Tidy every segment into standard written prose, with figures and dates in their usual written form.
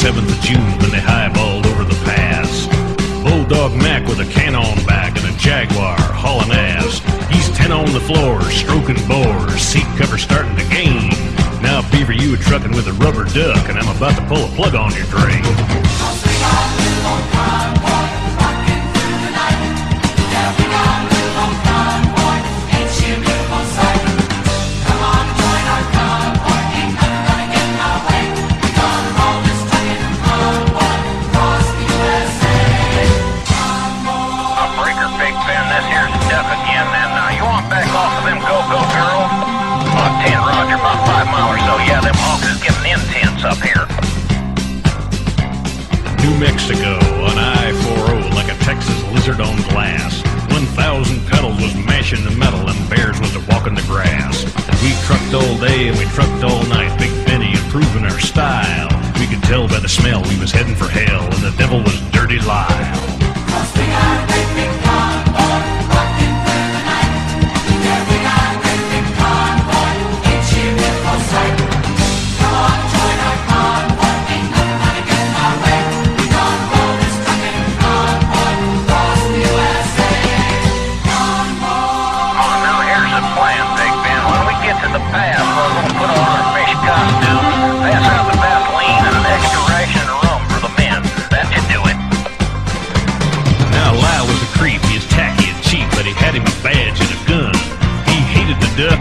7th of June when they highballed over the pass. Bulldog Mac with a can-on back and a Jaguar hauling ass. He's 10 on the floor, stroking bores, seat cover starting to gain. Now Beaver, you a trucking with a rubber duck, and I'm about to pull a plug on your drain. Up here. New Mexico on I-40 like a Texas lizard on glass. 1,000 pedals was mashing the metal and bears was a walking the grass. We trucked all day and we trucked all night, Big Benny improving our style. We could tell by the smell we was heading for hell, and the devil was Dirty Lyle.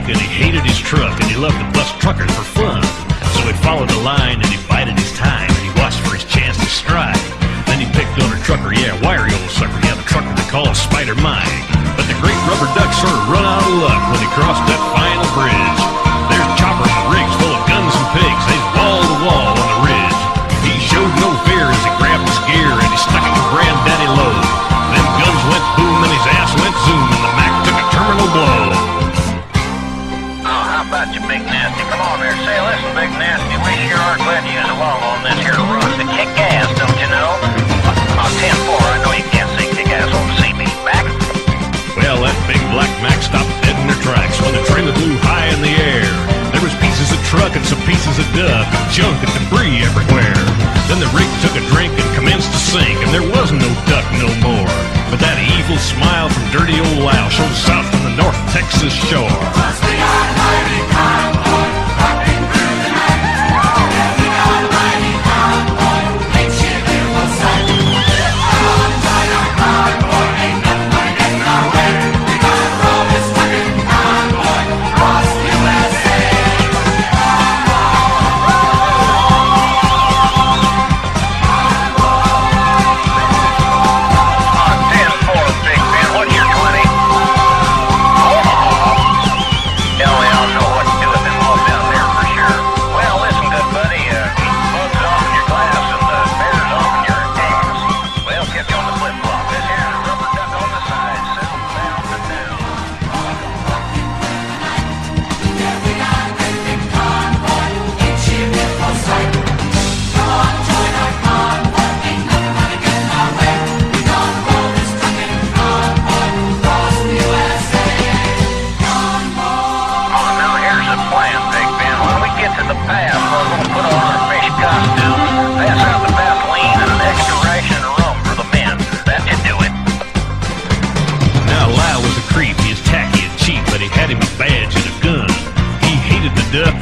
And he hated his truck, and he loved to bust truckers for fun. So he followed the line, and he bided his time, and he watched for his chance to strike. Then he picked on a trucker, yeah, wiry old sucker, yeah, the trucker they call Spider Mike. But the great rubber duck sort of run out of luck when he crossed that final bridge. There's choppers and rigs full of guns and pigs, they's wall to wall on the ridge. He showed no fear as he grabbed his gear, and he stuck it to Granddaddy low. Them guns went boom, and his ass went zoom, and the Mac took a terminal blow. You Big Nasty. Come on there, say, listen, Big Nasty, we sure are glad you was along on this here run to kick ass, don't you know? 10-4, I know you can't say kick ass on the CB back. Well, that big black Mac stopped dead in their tracks when the trailer flew high in the air. There was pieces of truck and some pieces of duck, and junk and debris everywhere. Then the rig took a drink and commenced to sink, and there was no duck no more. But that evil smile from dirty old Lyle showed south from the North Texas shore.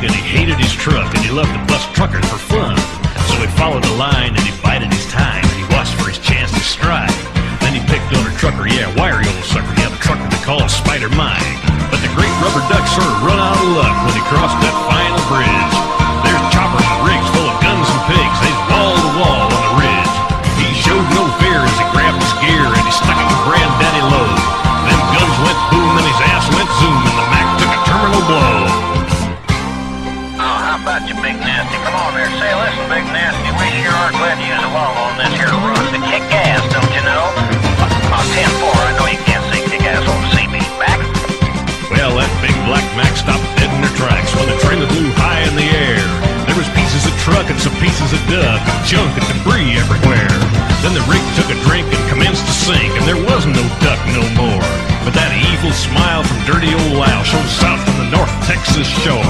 And he hated his truck, and he loved to bust truckers for fun. So he followed the line, and he bided his time, and he watched for his chance to strike. Then he picked on a trucker, yeah, wiry old sucker, yeah, the trucker they call Spider Mike. But the great rubber duck sort of run out of luck when he crossed that final bridge. There's choppers and rigs full of guns and pigs, they's wall to wall on the ridge. He showed no fear as he grabbed his gear, and he stuck it to Granddaddy low. Them guns went boom, and his ass went zoom, and the Mac took a terminal blow. About you, Big Nasty. Come on there, say, listen, Big Nasty, we sure are glad you was along on this here run to kick ass, don't you know? 10-4, I know you can't say kick ass on the CB back. Well, that big black Mac stopped dead in their tracks when the trailer flew high in the air. There was pieces of truck and some pieces of duck, junk and debris everywhere. Then the rig took a drink and commenced to sink, and there was no duck no more. But that evil smile from dirty old Lyle showed south from the North Texas shore.